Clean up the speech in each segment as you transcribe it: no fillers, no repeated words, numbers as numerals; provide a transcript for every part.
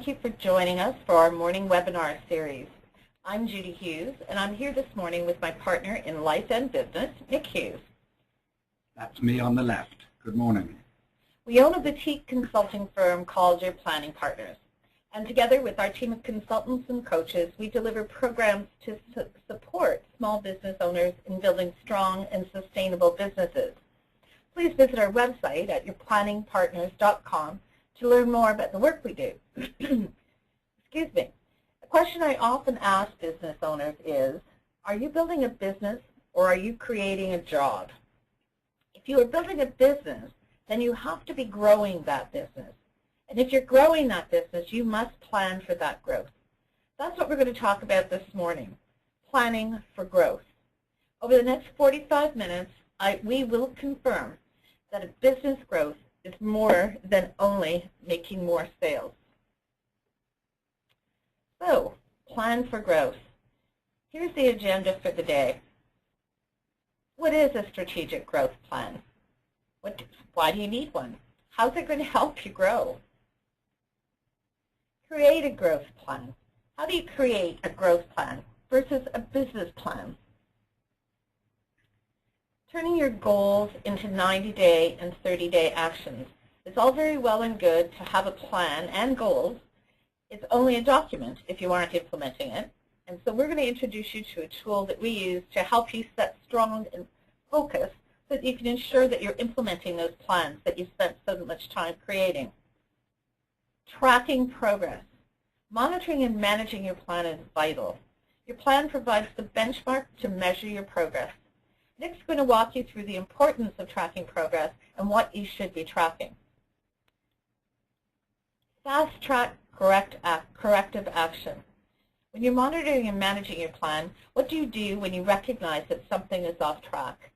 thank you for joining us for our morning webinar series. I'm Judy Hughes, and I'm here this morning with my partner in life and business, Nick Hughes. That's me on the left. Good morning. We own a boutique consulting firm called Your Planning Partners, and together with our team of consultants and coaches, we deliver programs to support small business owners in building strong and sustainable businesses. Please visit our website at yourplanningpartners.com to learn more about the work we do. Excuse me. A question I often ask business owners is, are you building a business or are you creating a job? If you are building a business, then you have to be growing that business. And if you're growing that business, you must plan for that growth. That's what we're going to talk about this morning, planning for growth. Over the next 45 minutes, we will confirm that a business growth is more than only making more sales. So, plan for growth. Here's the agenda for the day. What is a strategic growth plan? Why do you need one? How's it going to help you grow? Create a growth plan. How do you create a growth plan versus a business plan? Turning your goals into 90-day and 30-day actions. It's all very well and good to have a plan and goals. It's only a document if you aren't implementing it. And so we're going to introduce you to a tool that we use to help you set strong and focus so that you can ensure that you're implementing those plans that you spent so much time creating. Tracking progress. Monitoring and managing your plan is vital. Your plan provides the benchmark to measure your progress. Nick's going to walk you through the importance of tracking progress and what you should be tracking. Fast track corrective action. When you're monitoring and managing your plan, what do you do when you recognize that something is off track?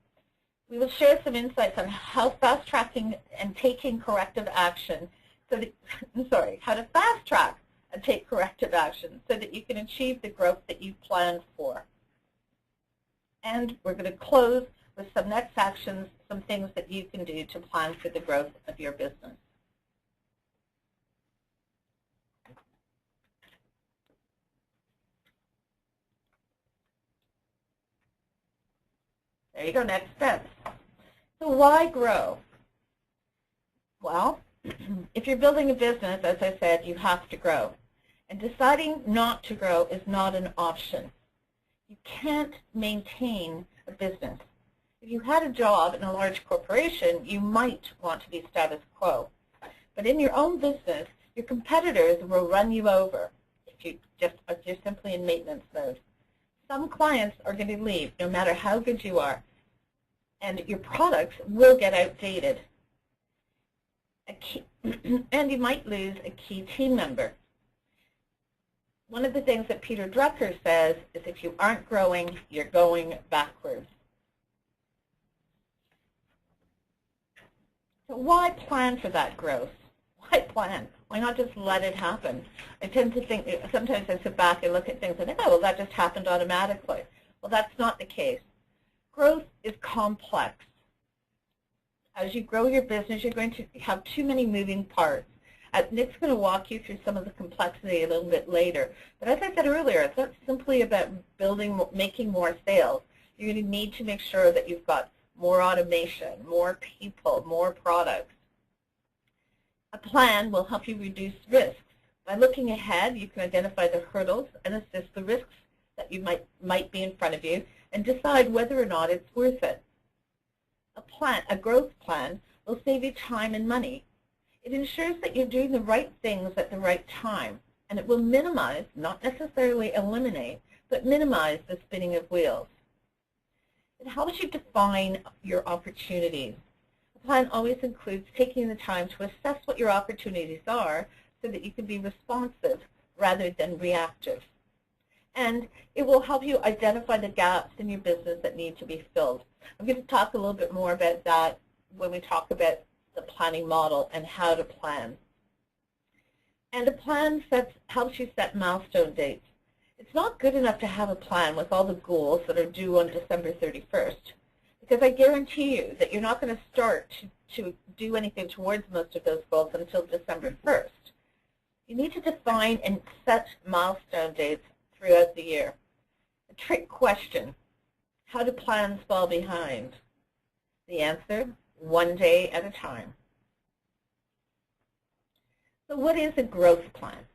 We will share some insights on how fast tracking and taking corrective action, how to fast track and take corrective action so that you can achieve the growth that you planned for. And we're going to close with some next actions, some things that you can do to plan for the growth of your business. There you go, next steps. So why grow? Well, if you're building a business, as I said, you have to grow. And deciding not to grow is not an option. You can't maintain a business. If you had a job in a large corporation, you might want to be status quo. But in your own business, your competitors will run you over if you're simply in maintenance mode. Some clients are going to leave no matter how good you are, and your products will get outdated. And you might lose a key team member. One of the things that Peter Drucker says is if you aren't growing, you're going backwards. So why plan for that growth? Why plan? Why not just let it happen? I tend to think, sometimes I sit back and look at things and think, oh, well, that just happened automatically. Well, that's not the case. Growth is complex. As you grow your business, you're going to have too many moving parts. Nick's going to walk you through some of the complexity a little bit later. But as I said earlier, it's not simply about making more sales. You're going to need to make sure that you've got more automation, more people, more products. A plan will help you reduce risks. By looking ahead, you can identify the hurdles and assess the risks that you might be in front of you and decide whether or not it's worth it. A growth plan will save you time and money. It ensures that you're doing the right things at the right time, and it will minimize, not necessarily eliminate, but minimize the spinning of wheels. It helps you define your opportunities. A plan always includes taking the time to assess what your opportunities are so that you can be responsive rather than reactive. And it will help you identify the gaps in your business that need to be filled. I'm going to talk a little bit more about that when we talk about the planning model and how to plan. And a plan helps you set milestone dates. It's not good enough to have a plan with all the goals that are due on December 31st, because I guarantee you that you're not going to start to do anything towards most of those goals until December 1st. You need to define and set milestone dates throughout the year. A trick question: how do plans fall behind? The answer: one day at a time. So what is a growth plan?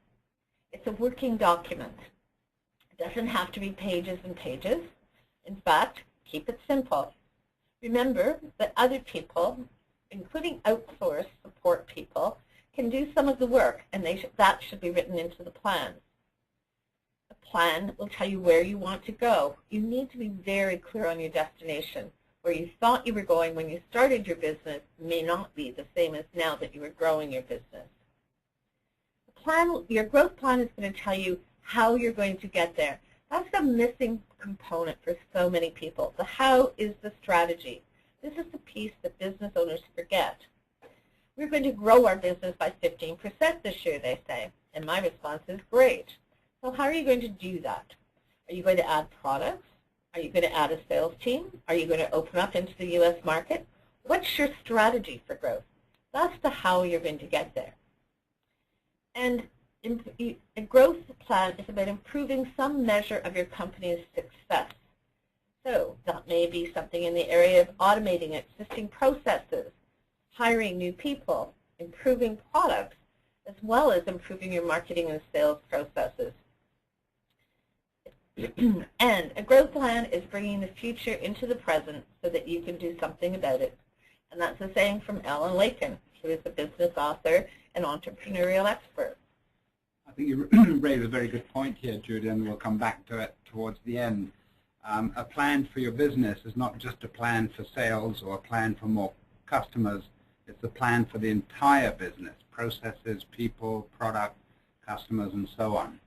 It's a working document. It doesn't have to be pages and pages. In fact, keep it simple. Remember that other people, including outsourced support people, can do some of the work, and that should be written into the plan. A plan will tell you where you want to go. You need to be very clear on your destination. Where you thought you were going when you started your business may not be the same as now that you are growing your business. Your growth plan is going to tell you how you're going to get there. That's the missing component for so many people. The how is the strategy. This is the piece that business owners forget. We're going to grow our business by 15% this year, they say. And my response is, great. So how are you going to do that? Are you going to add products? Are you going to add a sales team? Are you going to open up into the U.S. market? What's your strategy for growth? That's the how you're going to get there. And a growth plan is about improving some measure of your company's success. So that may be something in the area of automating existing processes, hiring new people, improving products, as well as improving your marketing and sales processes. And a growth plan is bringing the future into the present so that you can do something about it. And that's a saying from Alan Lakin, who is a business author and entrepreneurial expert. I think you raised a very good point here, Judy, and we'll come back to it towards the end. A plan for your business is not just a plan for sales or a plan for more customers. It's a plan for the entire business, processes, people, product, customers, and so on.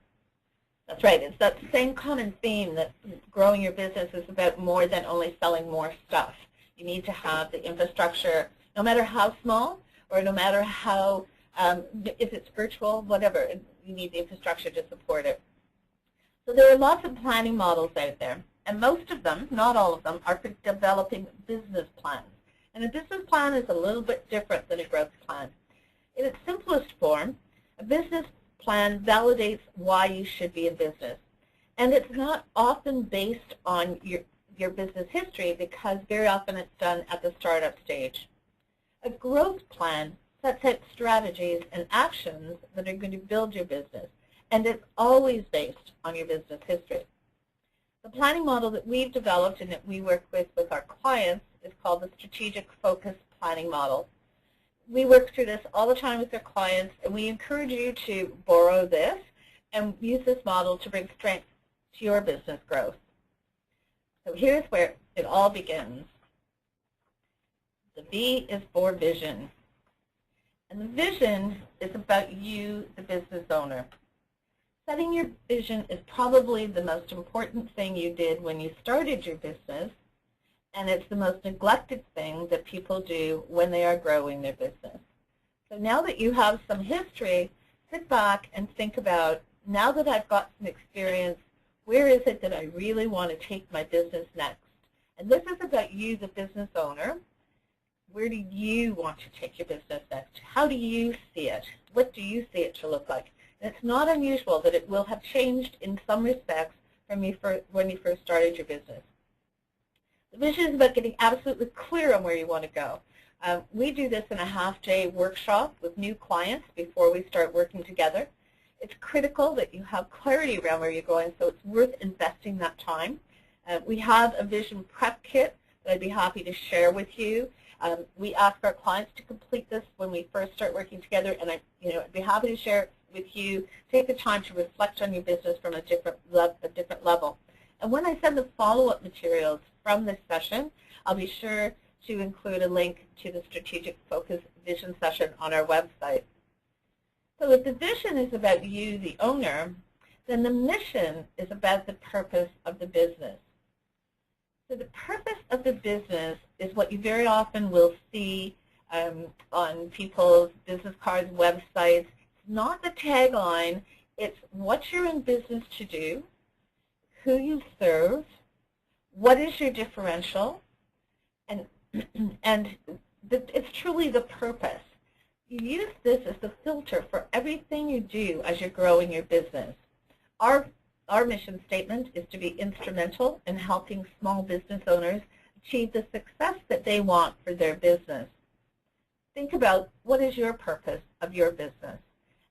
That's right. It's that same common theme that growing your business is about more than only selling more stuff. You need to have the infrastructure, no matter how small or no matter how, if it's virtual, whatever, you need the infrastructure to support it. So there are lots of planning models out there, and most of them, not all of them, are for developing business plans. And a business plan is a little bit different than a growth plan. In its simplest form, a business plan validates why you should be in business. And it's not often based on your business history, because very often it's done at the startup stage. A growth plan sets out strategies and actions that are going to build your business, and it's always based on your business history. The planning model that we've developed and that we work with our clients is called the Strategic Focus Planning Model. We work through this all the time with our clients, and we encourage you to borrow this and use this model to bring strength to your business growth. So here's where it all begins. The V is for vision. And the vision is about you, the business owner. Setting your vision is probably the most important thing you did when you started your business, and it's the most neglected thing that people do when they are growing their business. So now that you have some history, sit back and think about, now that I've got some experience, where is it that I really want to take my business next? And this is about you, the business owner. Where do you want to take your business next? How do you see it? What do you see it to look like? And it's not unusual that it will have changed in some respects from when you first started your business. The vision is about getting absolutely clear on where you want to go. We do this in a half-day workshop with new clients before we start working together. It's critical that you have clarity around where you're going, so it's worth investing that time. We have a vision prep kit that I'd be happy to share with you. We ask our clients to complete this when we first start working together, and I'd be happy to share it with you. Take the time to reflect on your business from a different level. And when I send the follow-up materials from this session, I'll be sure to include a link to the Strategic Focus Vision session on our website. So if the vision is about you, the owner, then the mission is about the purpose of the business. So the purpose of the business is what you very often will see on people's business cards, websites. It's not the tagline. It's what you're in business to do, who you serve, what is your differential, and it's truly the purpose. You use this as the filter for everything you do as you're growing your business. Our mission statement is to be instrumental in helping small business owners achieve the success that they want for their business. Think about what is your purpose of your business,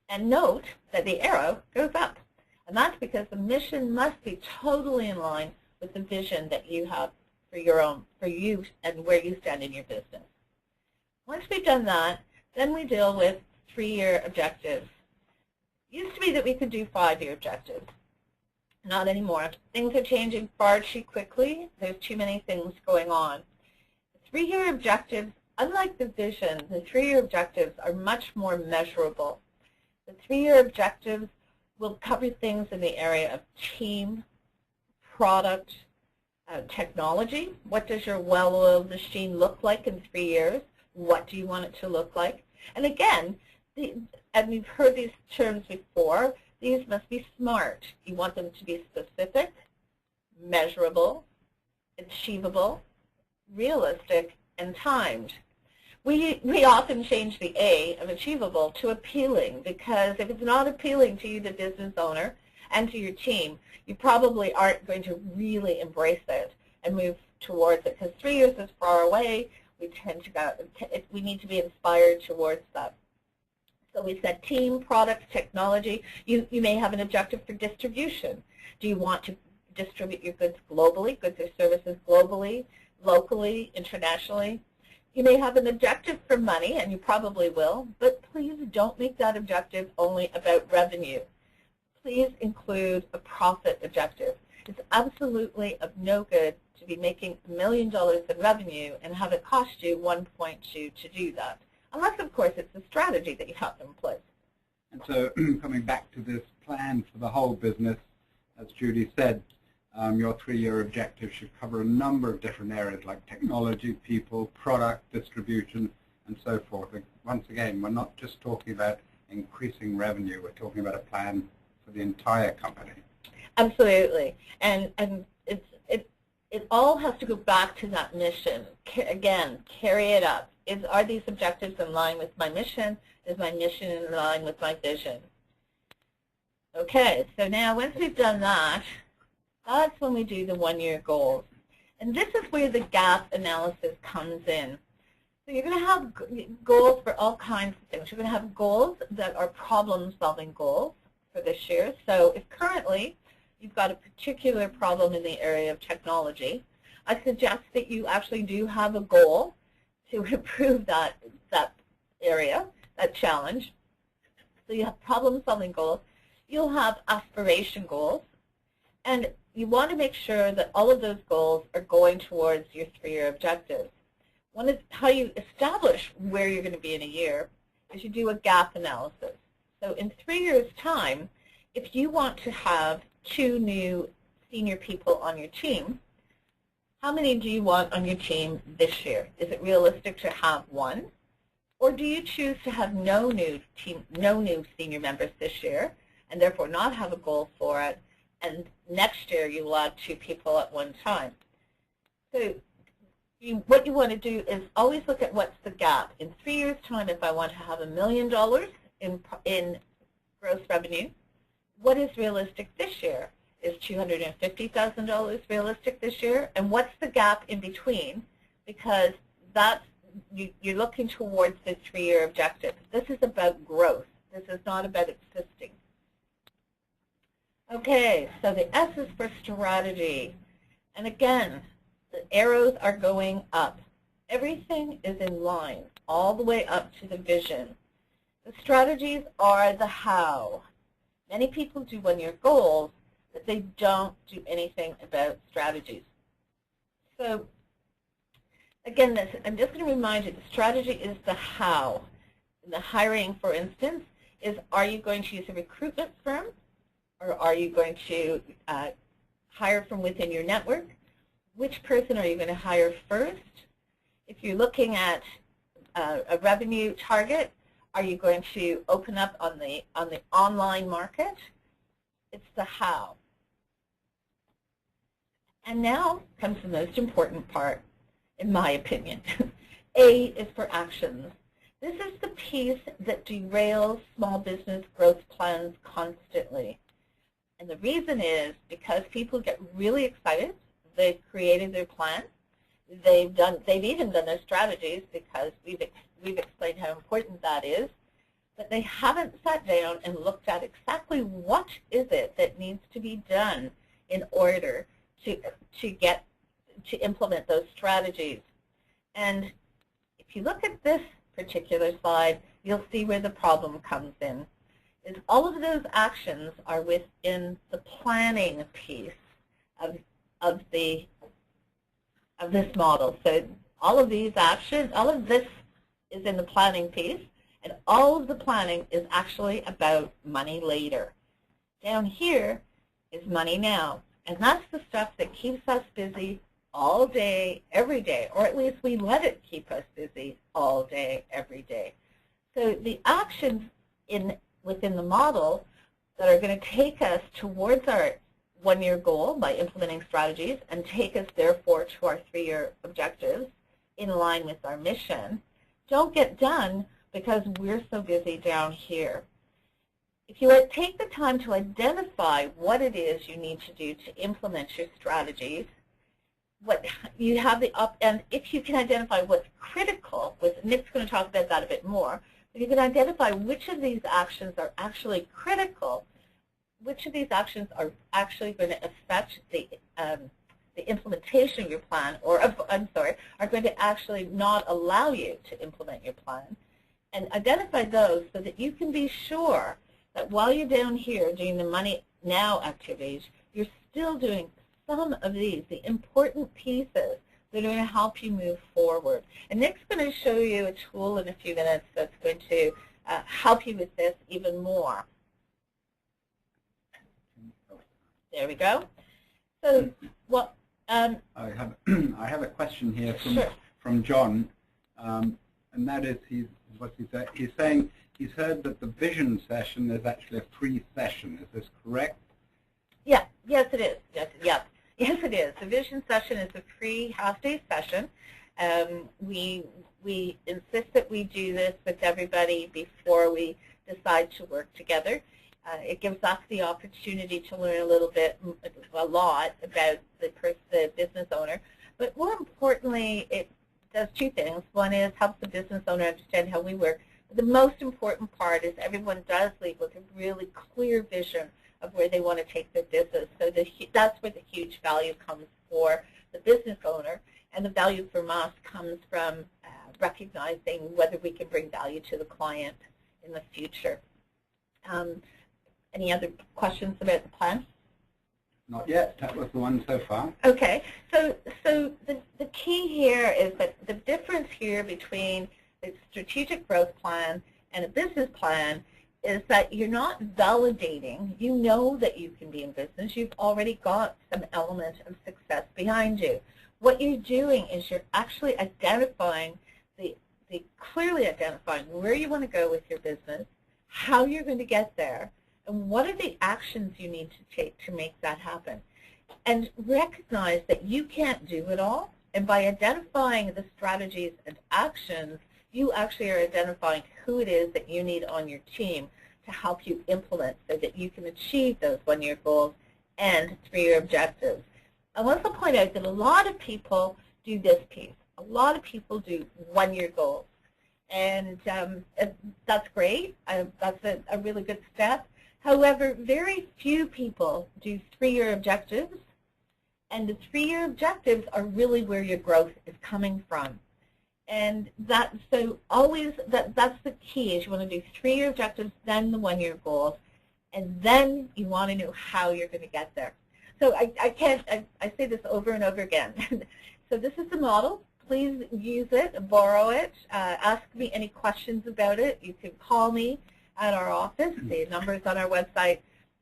and note that the arrow goes up. And that's because the mission must be totally in line with the vision that you have for you and where you stand in your business. Once we've done that, then we deal with 3-year objectives. It used to be that we could do 5-year objectives. Not anymore. Things are changing far too quickly. There's too many things going on. The 3-year objectives, unlike the vision, the 3-year objectives are much more measurable. The 3-year objectives will cover things in the area of team, product, technology. What does your well-oiled machine look like in 3 years? What do you want it to look like? And again, and we've heard these terms before, these must be SMART. You want them to be specific, measurable, achievable, realistic, and timed. We often change the A of achievable to appealing, because if it's not appealing to you, the business owner, and to your team, you probably aren't going to really embrace it and move towards it, because 3 years is far away. We need to be inspired towards that. So we said team, products, technology. You may have an objective for distribution. Do you want to distribute your goods globally, goods or services globally, locally, internationally? You may have an objective for money, and you probably will, but please don't make that objective only about revenue. Please include a profit objective. It's absolutely of no good to be making $1 million in revenue and have it cost you 1.2 to do that, unless, of course, it's a strategy that you have in place. And so coming back to this plan for the whole business, as Judy said, your 3-year objective should cover a number of different areas like technology, people, product, distribution, and so forth. And once again, we're not just talking about increasing revenue, we're talking about a plan for the entire company. Absolutely. And it all has to go back to that mission. Again, carry it up. Are these objectives in line with my mission? Is my mission in line with my vision? Okay, so now once we've done that, that's when we do the 1-year goals. And this is where the gap analysis comes in. So you're going to have goals for all kinds of things. You're going to have goals that are problem-solving goals for this year. So if currently you've got a particular problem in the area of technology, I suggest that you actually do have a goal to improve that area, that challenge. So you have problem-solving goals. You'll have aspiration goals. And you want to make sure that all of those goals are going towards your 3-year objectives. One is how you establish where you're going to be in a year is you do a gap analysis. So in 3 years' time, if you want to have 2 new senior people on your team, how many do you want on your team this year? Is it realistic to have 1? Or do you choose to have no new senior members this year and therefore not have a goal for it, and next year you will add 2 people at one time? So what you want to do is always look at what's the gap. In 3 years' time, if I want to have $1 million in gross revenue, what is realistic this year? Is $250,000 realistic this year? And what's the gap in between? Because you're looking towards the 3-year objective. This is about growth. This is not about existing. Okay, so the S is for strategy. And again, the arrows are going up. Everything is in line, all the way up to the vision. The strategies are the how. Many people do 1-year goals, but they don't do anything about strategies. So again, I'm just going to remind you, the strategy is the how. The hiring, for instance, is, are you going to use a recruitment firm, or are you going to hire from within your network? Which person are you going to hire first? If you're looking at a revenue target, are you going to open up on the online market? It's the how. And now comes the most important part, in my opinion. A is for actions. This is the piece that derails small business growth plans constantly. And the reason is because people get really excited. They've created their plan. They've even done their strategies because we've explained how important that is. But they haven't sat down and looked at exactly what is it that needs to be done in order to implement those strategies. And if you look at this particular slide, you'll see where the problem comes in. Is all of those actions are within the planning piece of this model. So all of these actions, all of this is in the planning piece, and all of the planning is actually about money later. Down here is money now, and that's the stuff that keeps us busy all day, every day, or at least we let it keep us busy all day, every day. So the actions within the model that are going to take us towards our one-year goal by implementing strategies and take us, therefore, to our 3-year objectives in line with our mission don't get done because we're so busy down here. If you take the time to identify what it is you need to do to implement your strategies, what you have and if you can identify what's critical, Nick's going to talk about that a bit more, but you can identify which of these actions are actually critical, which of these actions are actually going to affect the implementation of your plan, or are going to actually not allow you to implement your plan, and identify those so that you can be sure that while you're down here doing the money now activities, you're still doing some of these, the important pieces that are going to help you move forward. And Nick's going to show you a tool in a few minutes that's going to help you with this even more. There we go. So, what? I have a question here from John, and that is he's saying he's heard that the vision session is actually a free session. Is this correct? Yeah. Yes, it is. Yes, it is. The vision session is a free half-day session. We insist that we do this with everybody before we decide to work together. It gives us the opportunity to learn a lot about the business owner. But more importantly, it does two things. One is helps the business owner understand how we work. The most important part is everyone does leave with a really clear vision of where they want to take their business. So that's where the huge value comes for the business owner, and the value from us comes from recognizing whether we can bring value to the client in the future. Any other questions about the plan? Not yet. That was the one so far. Okay. So the key here is that the difference here between a strategic growth plan and a business plan is that you're not validating. You know that you can be in business. You've already got some element of success behind you. What you're doing is you're actually identifying clearly identifying where you want to go with your business, how you're going to get there, and what are the actions you need to take to make that happen. And recognize that you can't do it all. And by identifying the strategies and actions, you actually are identifying who it is that you need on your team to help you implement so that you can achieve those one-year goals and 3-year objectives. I want to point out that a lot of people do this piece. A lot of people do one-year goals. And that's great. That's a really good step. However, very few people do 3-year objectives, and the 3-year objectives are really where your growth is coming from. And that's the key, is you want to do 3-year objectives, then the 1-year goals, and then you want to know how you're going to get there. So I say this over and over again. So this is the model. Please use it, borrow it, ask me any questions about it. You can call me at our office. The number is on our website.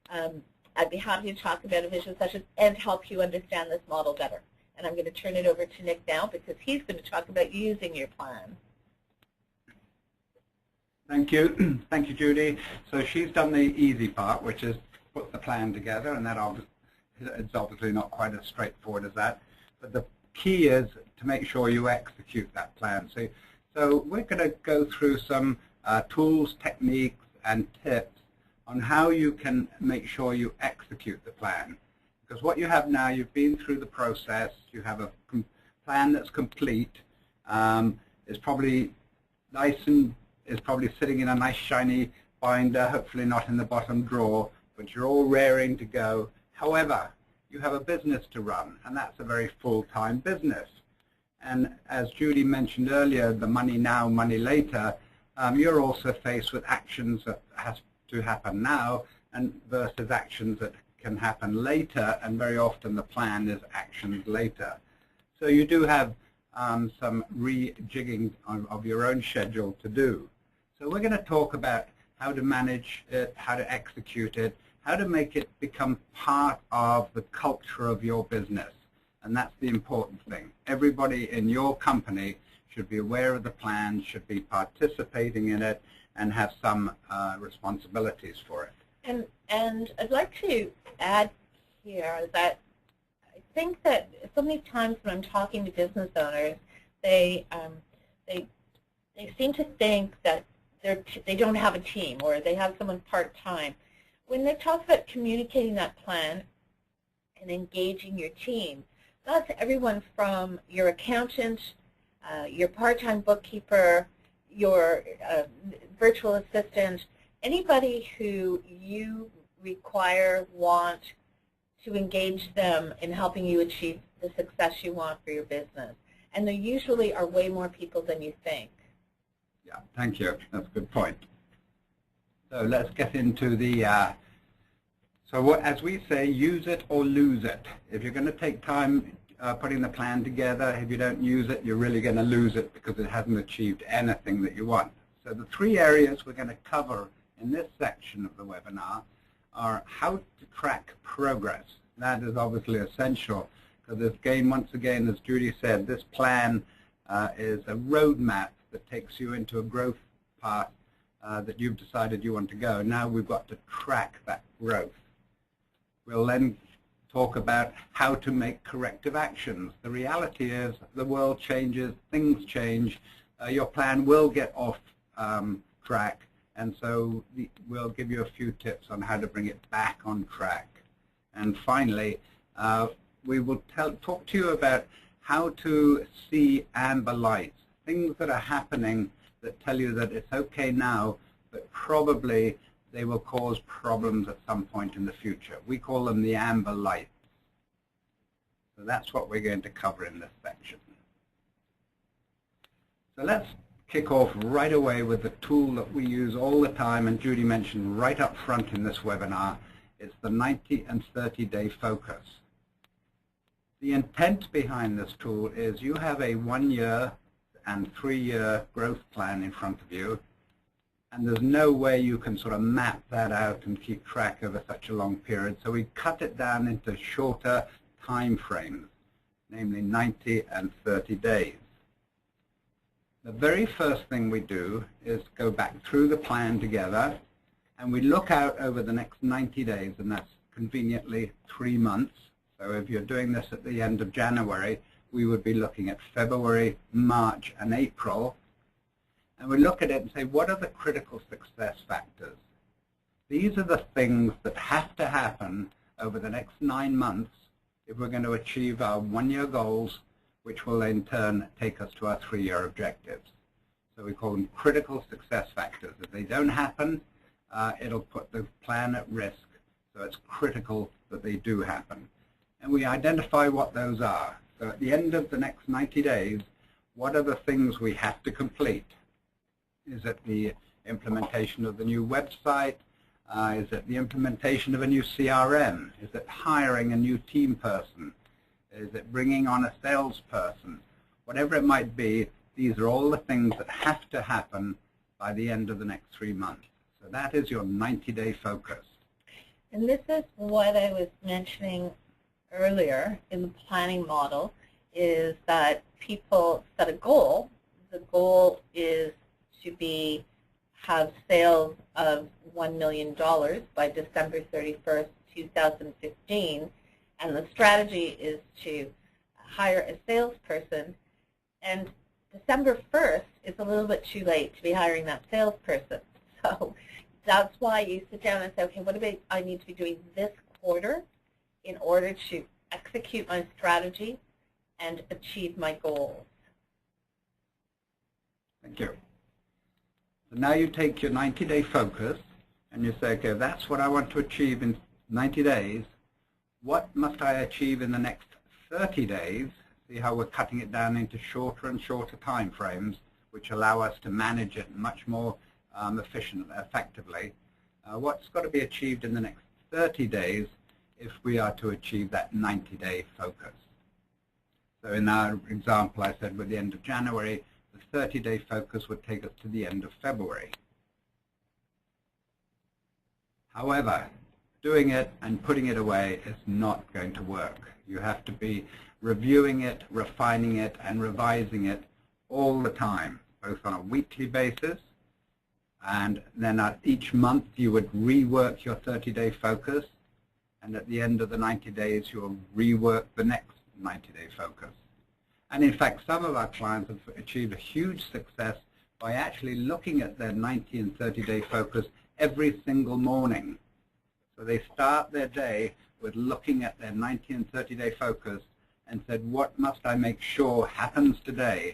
I'd be happy to talk about a vision session and help you understand this model better. And I'm going to turn it over to Nick now because he's going to talk about using your plan. Thank you. Thank you, Judy. So she's done the easy part, which is put the plan together, and it's obviously not quite as straightforward as that. But the key is to make sure you execute that plan. So we're going to go through some tools, techniques, and tips on how you can make sure you execute the plan. Because what you have now, you've been through the process, you have a plan that's complete, is probably nice and is probably sitting in a nice shiny binder, hopefully not in the bottom drawer, but you're all raring to go. However, you have a business to run, and that's a very full-time business. And as Judy mentioned earlier, the money now, money later, you're also faced with actions that has to happen now and versus actions that can happen later, and very often the plan is actions later. So you do have some rejigging of your own schedule to do. So we're going to talk about how to manage it, how to execute it, how to make it become part of the culture of your business. And that's the important thing. Everybody in your company should be aware of the plan, should be participating in it, and have some responsibilities for it. And I'd like to add here that I think that so many times when I'm talking to business owners, they seem to think that they don't have a team or they have someone part-time. When they talk about communicating that plan and engaging your team, that's everyone from your accountant, your part-time bookkeeper, your virtual assistant, anybody who you want to engage them in helping you achieve the success you want for your business. And there usually are way more people than you think. Yeah, thank you. That's a good point. So let's get into the, as we say, use it or lose it. If you're going to take time putting the plan together, if you don't use it, you're really going to lose it because it hasn't achieved anything that you want. So the three areas we're going to cover in this section of the webinar are how to track progress. That is obviously essential because once again, as Judy said, this plan is a roadmap that takes you into a growth path that you've decided you want to go. Now we've got to track that growth. We'll then talk about how to make corrective actions. The reality is the world changes, things change, your plan will get off track, and so we'll give you a few tips on how to bring it back on track. And finally, we will talk to you about how to see amber lights, things that are happening that tell you that it's okay now, but probably they will cause problems at some point in the future. We call them the amber lights. So that's what we're going to cover in this section. So let's kick off right away with the tool that we use all the time, and Judy mentioned right up front in this webinar. It's the 90 and 30-day focus. The intent behind this tool is you have a 1-year and 3-year growth plan in front of you, and there's no way you can sort of map that out and keep track over such a long period. So we cut it down into shorter time frames, namely 90 and 30 days. The very first thing we do is go back through the plan together, and we look out over the next 90 days, and that's conveniently 3 months. So if you're doing this at the end of January, we would be looking at February, March, and April. And we look at it and say, what are the critical success factors? These are the things that have to happen over the next 9 months if we're going to achieve our 1-year goals, which will in turn take us to our 3-year objectives. So we call them critical success factors. If they don't happen, it'll put the plan at risk. So it's critical that they do happen. And we identify what those are. So at the end of the next 90 days, what are the things we have to complete? Is it the implementation of the new website? Is it the implementation of a new CRM? Is it hiring a new team person? Is it bringing on a salesperson? Whatever it might be, these are all the things that have to happen by the end of the next 3 months. So that is your 90-day focus. And this is what I was mentioning earlier in the planning model, is that people set a goal. The goal is to have sales of $1 million by December 31st, 2015, and the strategy is to hire a salesperson. And December 1st is a little bit too late to be hiring that salesperson. So that's why you sit down and say, okay, what do I need to be doing this quarter in order to execute my strategy and achieve my goals? Thank you. So now you take your 90-day focus and you say, okay, that's what I want to achieve in 90 days. What must I achieve in the next 30 days? See how we're cutting it down into shorter and shorter time frames, which allow us to manage it much more effectively. What's got to be achieved in the next 30 days if we are to achieve that 90-day focus? So in our example, I said with the end of January, the 30-day focus would take us to the end of February. However, doing it and putting it away is not going to work. You have to be reviewing it, refining it, and revising it all the time, both on a weekly basis, and then at each month you would rework your 30-day focus, and at the end of the 90 days you will rework the next 90-day focus. And in fact, some of our clients have achieved a huge success by actually looking at their 90 and 30-day focus every single morning. So they start their day with looking at their 90 and 30-day focus and said, what must I make sure happens today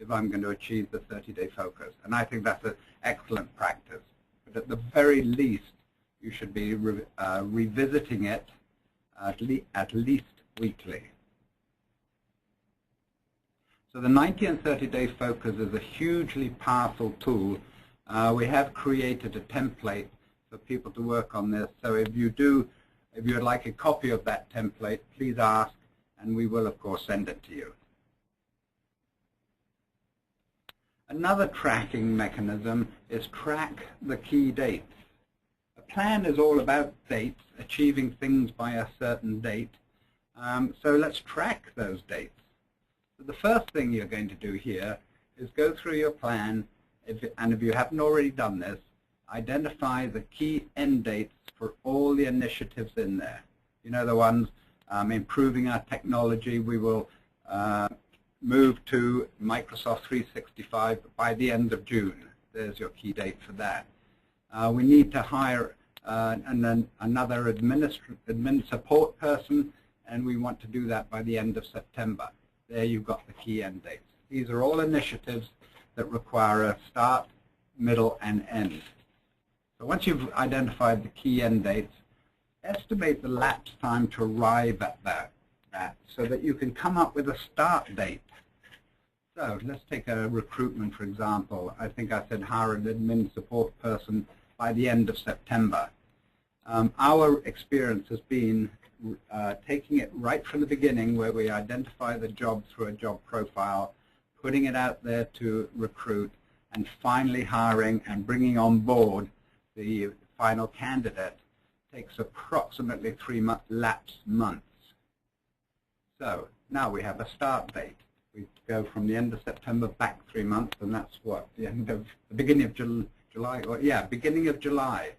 if I'm going to achieve the 30-day focus? And I think that's an excellent practice. But at the very least, you should be revisiting it at least weekly. So the 90 and 30-day focus is a hugely powerful tool. We have created a template for people to work on this. So if you would like a copy of that template, please ask, and we will, of course, send it to you. Another tracking mechanism is track the key dates. A plan is all about dates, achieving things by a certain date. So let's track those dates. So the first thing you're going to do here is go through your plan, and if you haven't already done this, identify the key end dates for all the initiatives in there. You know, the ones improving our technology. We will move to Microsoft 365 by the end of June. There's your key date for that. We need to hire another admin support person, and we want to do that by the end of September. There you've got the key end dates. These are all initiatives that require a start, middle, and end. So once you've identified the key end dates, estimate the lapse time to arrive at that so that you can come up with a start date. So let's take a recruitment, for example. I think I said hire an admin support person by the end of September. Our experience has been taking it right from the beginning, where we identify the job through a job profile, putting it out there to recruit, and finally hiring and bringing on board the final candidate. Takes approximately 3 lapse months. So now we have a start date. We go from the end of September back 3 months, and that's what, the beginning of July, or yeah, beginning of July.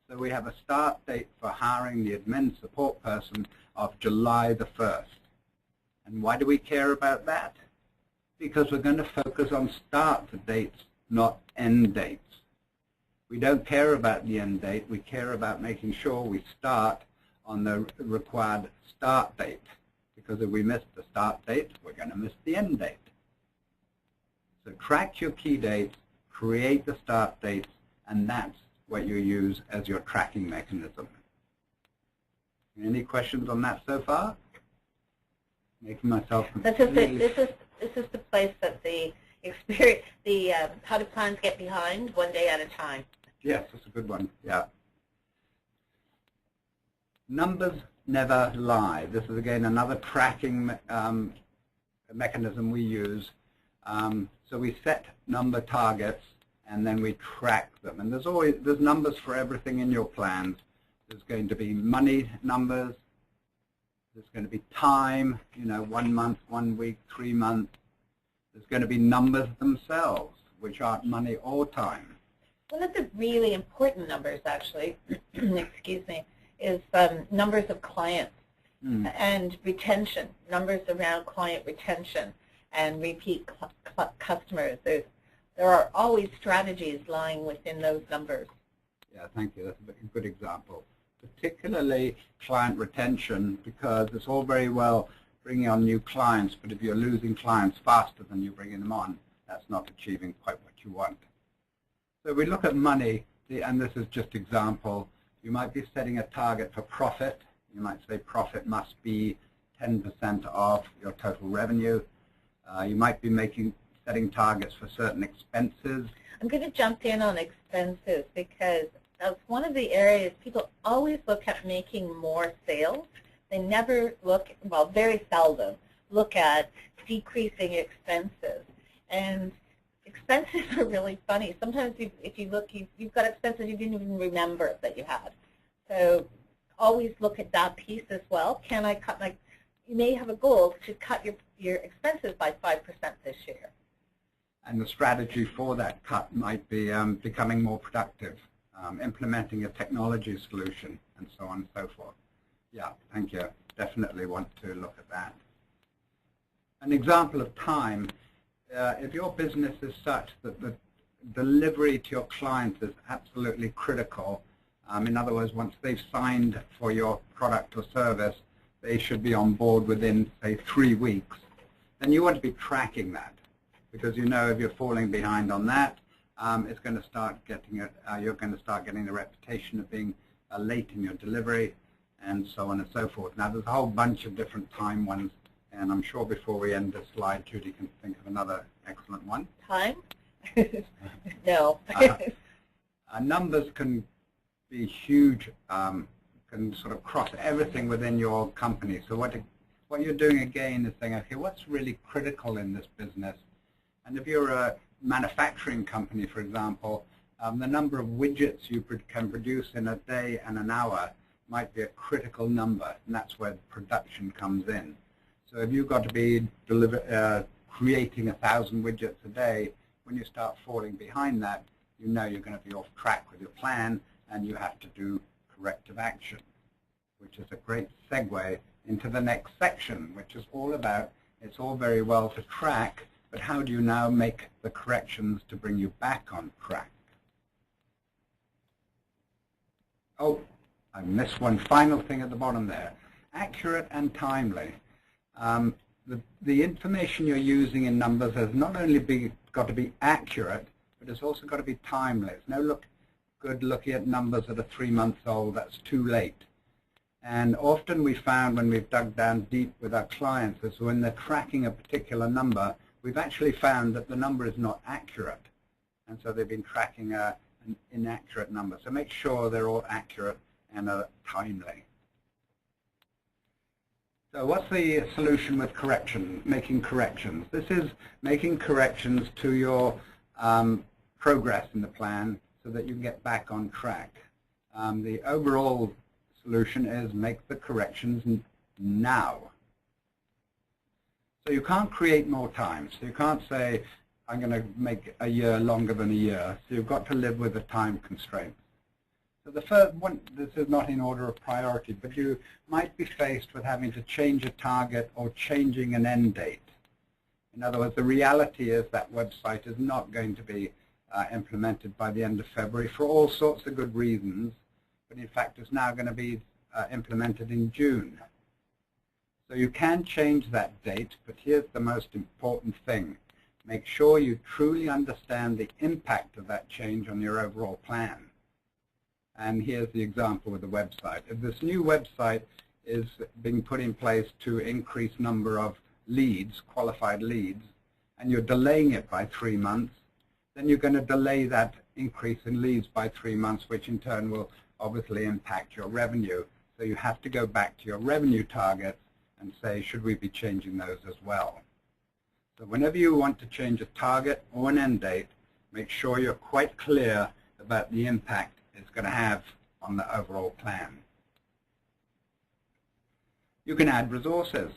So we have a start date for hiring the admin support person of July the 1st. And why do we care about that? Because we're going to focus on start dates, not end dates. We don't care about the end date. We care about making sure we start on the required start date. Because if we miss the start date, we're going to miss the end date. So track your key dates, create the start dates, and that's what you use as your tracking mechanism. Any questions on that so far? Making myself this is the place that the experience, how do plans get behind one day at a time. Yes, that's a good one. Yeah. Numbers never lie. This is again another tracking mechanism we use. So we set number targets, and then we track them. And there's numbers for everything in your plans. There's going to be money numbers. There's going to be time, 1 month, 1 week, 3 months. There's going to be numbers themselves, which aren't money or time. One of the really important numbers, actually, excuse me, is numbers of clients and retention, numbers around client retention. and repeat customers. There are always strategies lying within those numbers. Yeah, thank you. That's a good example. Particularly client retention, because it's all very well bringing on new clients, but if you're losing clients faster than you're bringing them on, that's not achieving quite what you want. So we look at money, and this is just example. You might be setting a target for profit. You might say profit must be 10% of your total revenue. You might be setting targets for certain expenses. I'm going to jump in on expenses because that's one of the areas people always look at making more sales. They never look, well, very seldom, look at decreasing expenses. And expenses are really funny. Sometimes if you look, you've got expenses you didn't even remember that you had. So always look at that piece as well. Can I cut my, you may have a goal to cut your expenses by 5% this year. And the strategy for that cut might be becoming more productive, implementing a technology solution, and so on and so forth. Yeah, thank you. Definitely want to look at that. An example of time, if your business is such that the delivery to your clients is absolutely critical, in other words, once they've signed for your product or service, they should be on board within, say, 3 weeks, then you want to be tracking that. Because you know if you're falling behind on that, it's going to start getting you're going to start getting the reputation of being late in your delivery, and so on and so forth. Now there's a whole bunch of different time ones, and I'm sure before we end this slide, Judy can think of another excellent one. Time? No. Numbers can be huge, can sort of cross everything within your company. So what you're doing again is saying, okay, what's really critical in this business? And if you're a manufacturing company, for example, the number of widgets you can produce in a day and an hour might be a critical number, and that's where production comes in. So if you've got to be creating 1,000 widgets a day, when you start falling behind that, you know you're going to be off track with your plan, and you have to do corrective action, which is a great segue into the next section, which is all about, it's all very well to track, but how do you now make the corrections to bring you back on track? Oh, I missed one final thing at the bottom there. Accurate and timely. The information you're using in numbers has not only got to be accurate, but it's also got to be timely. It's no good looking at numbers that are 3 months old. That's too late. And often we found when we've dug down deep with our clients is when they're tracking a particular number, we've actually found that the number is not accurate. And so they've been tracking an inaccurate number. So make sure they're all accurate and timely. So what's the solution with making corrections? This is making corrections to your progress in the plan so that you can get back on track. The overall solution is make the corrections now. So you can't create more time. So you can't say, I'm going to make a year longer than a year. So you've got to live with the time constraints. So the first one, this is not in order of priority, but you might be faced with having to change a target or changing an end date. In other words, the reality is that website is not going to be implemented by the end of February for all sorts of good reasons, but in fact it's now going to be implemented in June. So you can change that date, but here's the most important thing. Make sure you truly understand the impact of that change on your overall plan. And here's the example with the website. If this new website is being put in place to increase number of leads, qualified leads, and you're delaying it by 3 months, then you're going to delay that increase in leads by 3 months, which in turn will obviously impact your revenue. So you have to go back to your revenue targets and say, should we be changing those as well? So whenever you want to change a target or an end date, make sure you're quite clear about the impact it's going to have on the overall plan. You can add resources.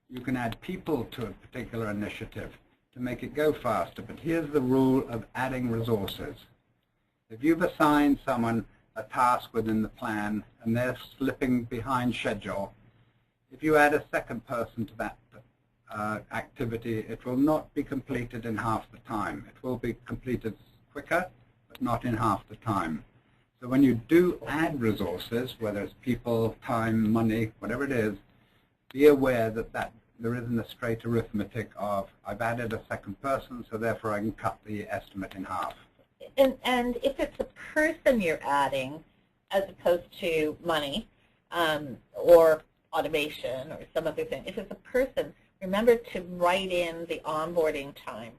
You can add people to a particular initiative to make it go faster. But here's the rule of adding resources. If you've assigned someone a task within the plan and they're slipping behind schedule, if you add a second person to that activity, it will not be completed in half the time. It will be completed quicker, but not in half the time. So when you do add resources, whether it's people, time, money, whatever it is, be aware that there isn't a straight arithmetic of, I've added a second person, so therefore I can cut the estimate in half. And if it's a person you're adding, as opposed to money or automation or some other thing, if it's a person, remember to write in the onboarding time,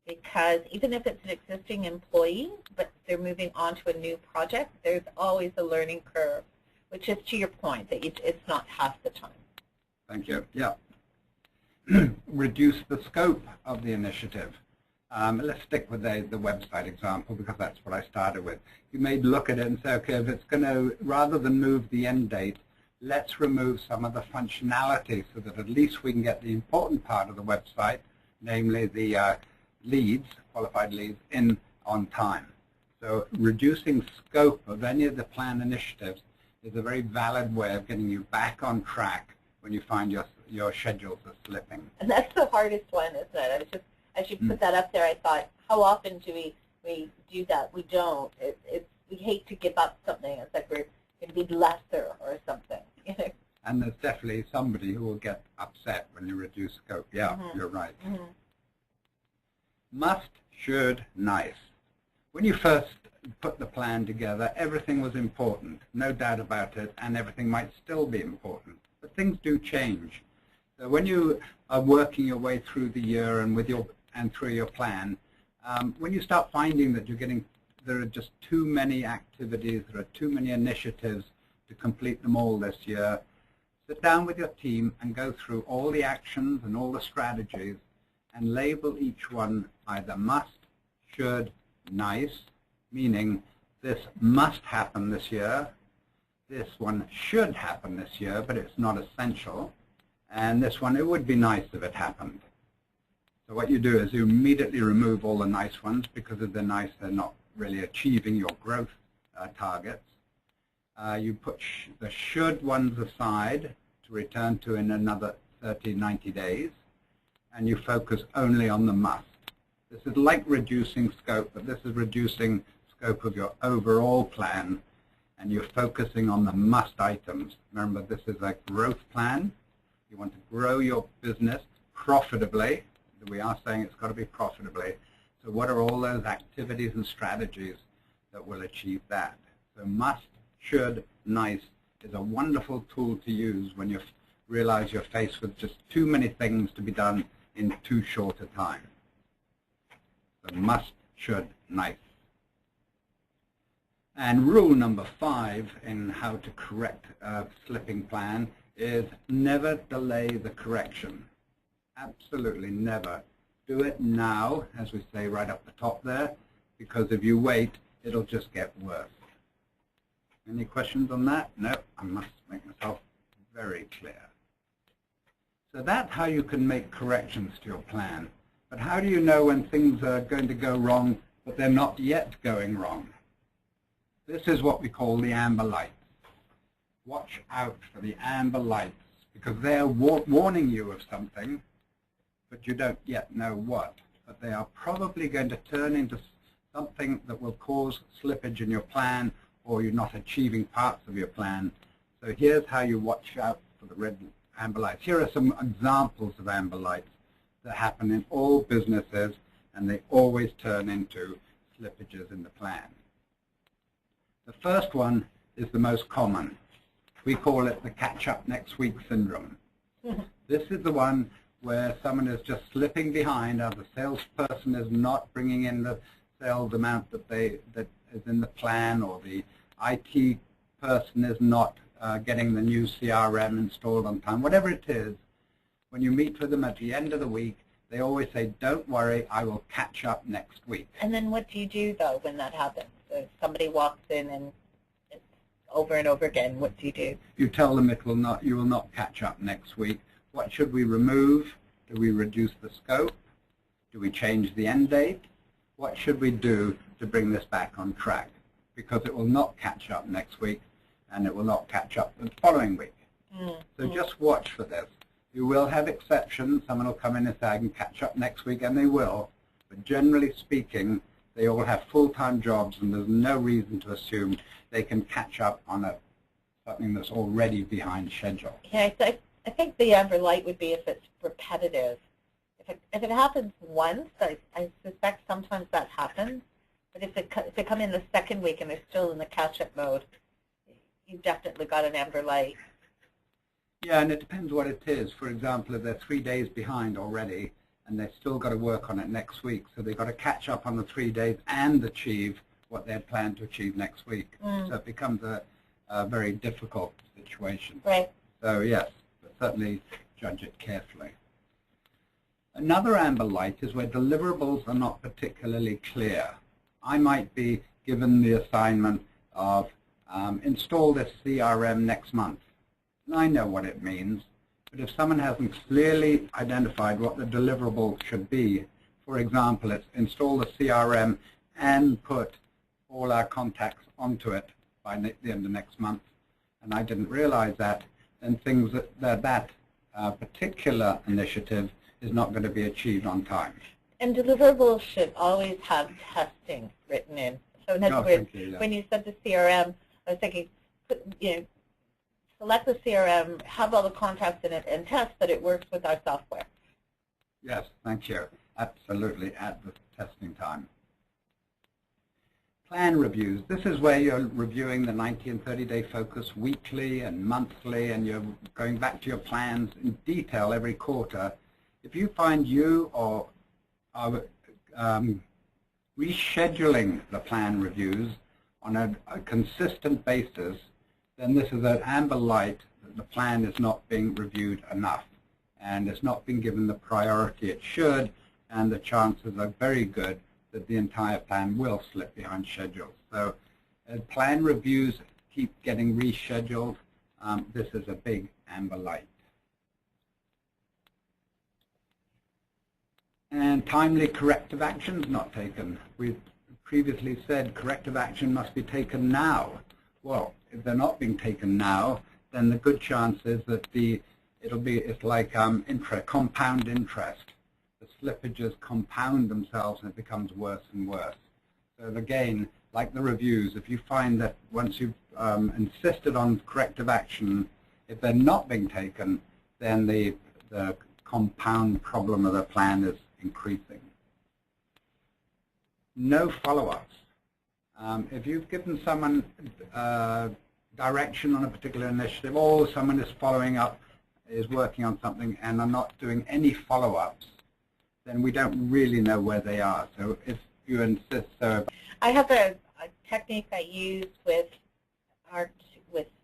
because even if it's an existing employee, but they're moving on to a new project, there's always a learning curve, which is to your point, that it's not half the time. Thank you. Yeah. Reduce the scope of the initiative. Let's stick with the website example, because that's what I started with. You may look at it and say, okay, if it's going to, rather than move the end date, let's remove some of the functionality so that at least we can get the important part of the website, namely the leads, qualified leads, in on time. So reducing scope of any of the plan initiatives is a very valid way of getting you back on track when you find your schedules are slipping. And that's the hardest one, isn't it? I was just, as you put that up there, I thought, how often do we do that? We don't. We hate to give up something. It's like we're going to be lesser or something. You know? And there's definitely somebody who will get upset when you reduce scope. Yeah, you're right. Must, should, nice. When you first put the plan together, everything was important, no doubt about it, and everything might still be important. But things do change. So when you are working your way through the year and through your plan, when you start finding that there are just too many activities, there are too many initiatives to complete them all this year, sit down with your team and go through all the actions and all the strategies and label each one either must, should, nice, meaning this must happen this year, this one should happen this year, but it's not essential, and this one, it would be nice if it happened. So what you do is you immediately remove all the nice ones, because if they're nice, they're not really achieving your growth targets. You put the should ones aside to return to in another 30, 90 days, and you focus only on the must. This is like reducing scope, but this is reducing scope of your overall plan, and you're focusing on the must items. Remember, this is a growth plan. You want to grow your business profitably. We are saying it's got to be profitably. So what are all those activities and strategies that will achieve that? So must, should, nice is a wonderful tool to use when you realize you're faced with just too many things to be done in too short a time. So must, should, nice. And rule number 5 in how to correct a slipping plan is never delay the correction. Absolutely never. Do it now, as we say right up the top there, because if you wait, it'll just get worse. Any questions on that? No, I must make myself very clear. So that's how you can make corrections to your plan. But how do you know when things are going to go wrong, but they're not yet going wrong? This is what we call the amber lights. Watch out for the amber lights, because they're warning you of something, but you don't yet know what. But they are probably going to turn into something that will cause slippage in your plan, or you're not achieving parts of your plan. So here's how you watch out for the red amber lights. Here are some examples of amber lights that happen in all businesses, and they always turn into slippages in the plan. The first one is the most common. We call it the catch-up next week syndrome. This is the one where someone is just slipping behind, or the salesperson is not bringing in the sales amount that is in the plan, or the IT person is not getting the new CRM installed on time. Whatever it is, when you meet with them at the end of the week, they always say, don't worry, I will catch up next week. And then what do you do, though, when that happens? If somebody walks in and it's over and over again, what do you do? You tell them you will not catch up next week. What should we remove? Do we reduce the scope? Do we change the end date? What should we do to bring this back on track? Because it will not catch up next week, and it will not catch up the following week. So just watch for this. You will have exceptions. Someone will come in and say, I can catch up next week, and they will. But generally speaking, they all have full-time jobs, and there's no reason to assume they can catch up on something that's already behind schedule. Yeah, I think the amber light would be if it's repetitive. If it happens once, I suspect sometimes that happens. But if they come in the second week and they're still in the catch-up mode, you've definitely got an amber light. Yeah, and it depends what it is. For example, if they're 3 days behind already, and they've still got to work on it next week, so they've got to catch up on the 3 days and achieve what they had planned to achieve next week. So it becomes a very difficult situation. Right. So yes, but certainly judge it carefully. Another amber light is where deliverables are not particularly clear. I might be given the assignment of install this CRM next month. And I know what it means, but if someone hasn't clearly identified what the deliverable should be, for example, it's install the CRM and put all our contacts onto it by the end of next month, and I didn't realize that, then things that particular initiative is not going to be achieved on time. And deliverables should always have testing written in. So in other words, when you said the CRM, I was thinking, select the CRM, have all the contacts in it, and test that it works with our software. Yes, thank you. Absolutely, at the testing time. Plan reviews. This is where you're reviewing the 90 and 30-day focus weekly and monthly, and you're going back to your plans in detail every quarter. If you find you are rescheduling the plan reviews on a consistent basis, then this is an amber light that the plan is not being reviewed enough, and it's not being given the priority it should, and the chances are very good that the entire plan will slip behind schedule. So as plan reviews keep getting rescheduled, this is a big amber light. And timely corrective actions not taken. We've previously said corrective action must be taken now. Well, if they're not being taken now, then the good chance is that it's like compound interest. The slippages compound themselves and it becomes worse and worse. So again, like the reviews, if you find that once you've insisted on corrective action, if they're not being taken, then the compound problem of the plan is increasing. No follow-ups. If you've given someone direction on a particular initiative, or someone is following up, is working on something, and are not doing any follow-ups, then we don't really know where they are. So if you insist, I have a technique I use with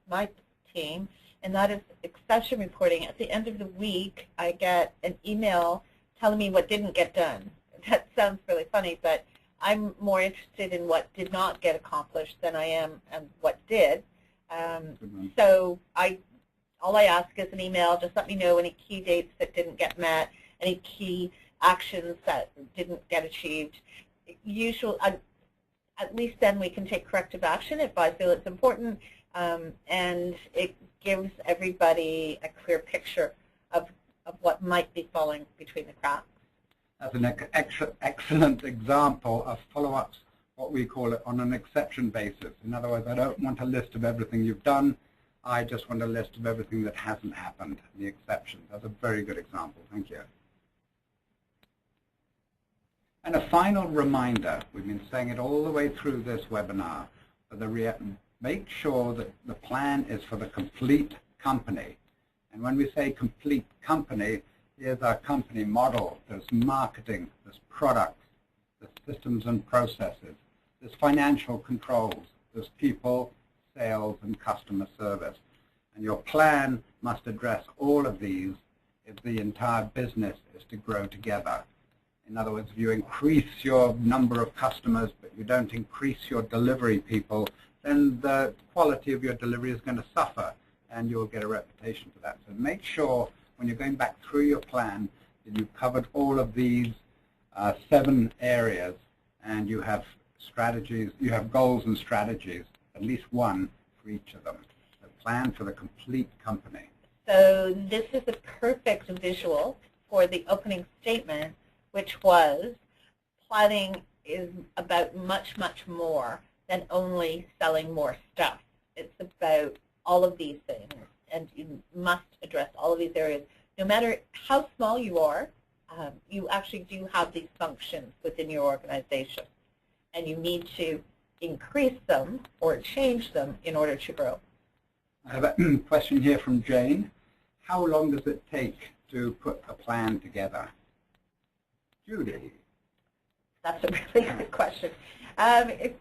my team, and that is exception reporting. At the end of the week, I get an email telling me what didn't get done. That sounds really funny, but I'm more interested in what did not get accomplished than I am and what did. So all I ask is an email. Just let me know any key dates that didn't get met, any key actions that didn't get achieved. Usually, at least then we can take corrective action if I feel it's important, and it gives everybody a clear picture of what might be falling between the cracks. That's an excellent example of follow-ups, what we call it, on an exception basis. In other words, I don't want a list of everything you've done. I just want a list of everything that hasn't happened, the exceptions. That's a very good example. Thank you. And a final reminder, we've been saying it all the way through this webinar, make sure that the plan is for the complete company. And when we say complete company, here's our company model. There's marketing, there's products, there's systems and processes, there's financial controls, there's people, sales, and customer service. And your plan must address all of these if the entire business is to grow together. In other words, if you increase your number of customers but you don't increase your delivery people, then the quality of your delivery is going to suffer, and you'll get a reputation for that. So make sure when you're going back through your plan that you've covered all of these 7 areas, and you have strategies, you have goals and strategies, at least one for each of them. So plan for the complete company. So this is the perfect visual for the opening statement, which was planning is about much, much more than only selling more stuff. It's about all of these things, and you must address all of these areas. No matter how small you are, you actually do have these functions within your organization, and you need to increase them or change them in order to grow. I have a question here from Jane. How long does it take to put a plan together? Judy. That's a really good question. It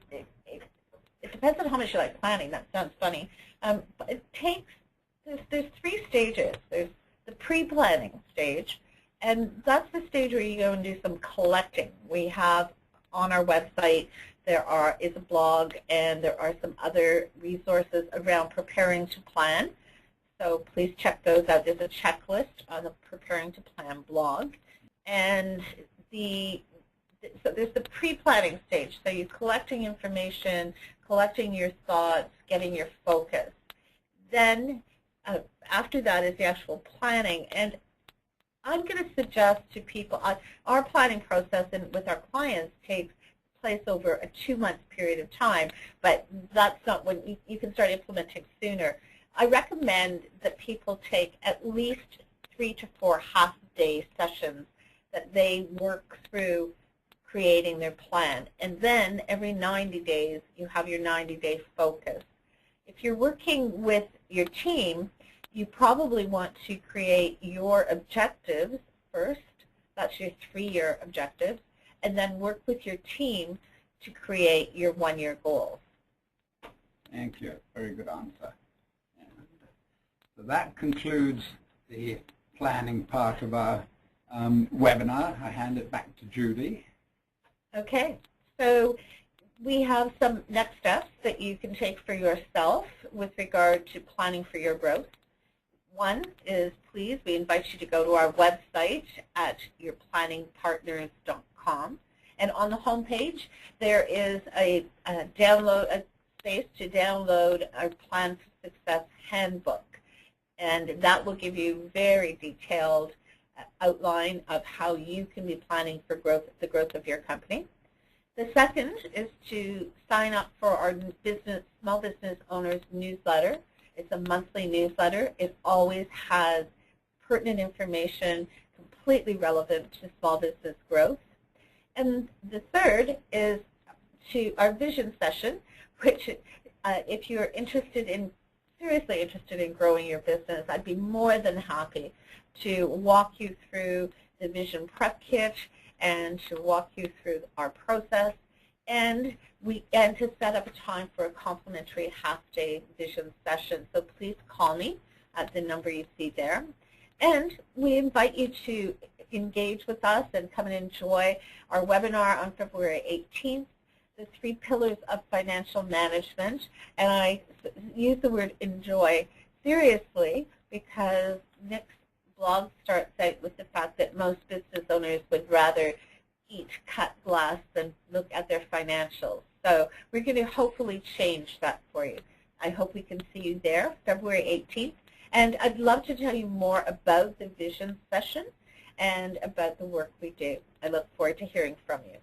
depends on how much you like planning. That sounds funny. But it takes, there's 3 stages. There's the pre-planning stage, and that's the stage where you go and do some collecting. We have on our website, is a blog, and there are some other resources around preparing to plan. So please check those out. There's a checklist on the Preparing to Plan blog. And so there's the pre-planning stage. So you're collecting information, collecting your thoughts, getting your focus. Then after that is the actual planning. And I'm going to suggest to people, our planning process with our clients takes place over a 2-month period of time, but that's not when you can start implementing sooner. I recommend that people take at least 3 to 4 half-day sessions that they work through creating their plan. And then every 90 days, you have your 90-day focus. If you're working with your team, you probably want to create your objectives first. That's your 3-year objectives. And then work with your team to create your 1-year goals. Thank you. Very good answer. And so that concludes the planning part of our webinar. I hand it back to Judy. Okay. So we have some next steps that you can take for yourself with regard to planning for your growth. One is, please, we invite you to go to our website at yourplanningpartners.com. And on the home page, there is a space to download our Plan for Success handbook. And that will give you very detailed outline of how you can be planning for the growth of your company. The second is to sign up for our small business owners newsletter. It's a monthly newsletter. It always has pertinent information completely relevant to small business growth. And the third is to our vision session, which if you're seriously interested in growing your business, I'd be more than happy to walk you through the vision prep kit and to walk you through our process, and to set up a time for a complimentary half-day vision session. So please call me at the number you see there. And we invite you to engage with us and come and enjoy our webinar on February 18th, the 3 pillars of financial management. And I use the word enjoy seriously because Nick's blog starts out with the fact that most business owners would rather eat cut glass than look at their financials. So we're going to hopefully change that for you. I hope we can see you there, February 18th. And I'd love to tell you more about the vision session and about the work we do. I look forward to hearing from you.